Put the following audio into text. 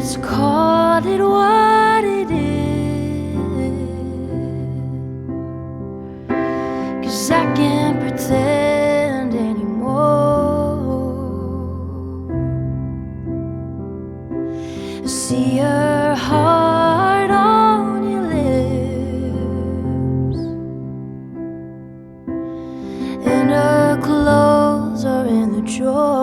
Let's call it what it is, 'cause I can't pretend anymore. I see your heart on your lips, and her clothes are in the drawer.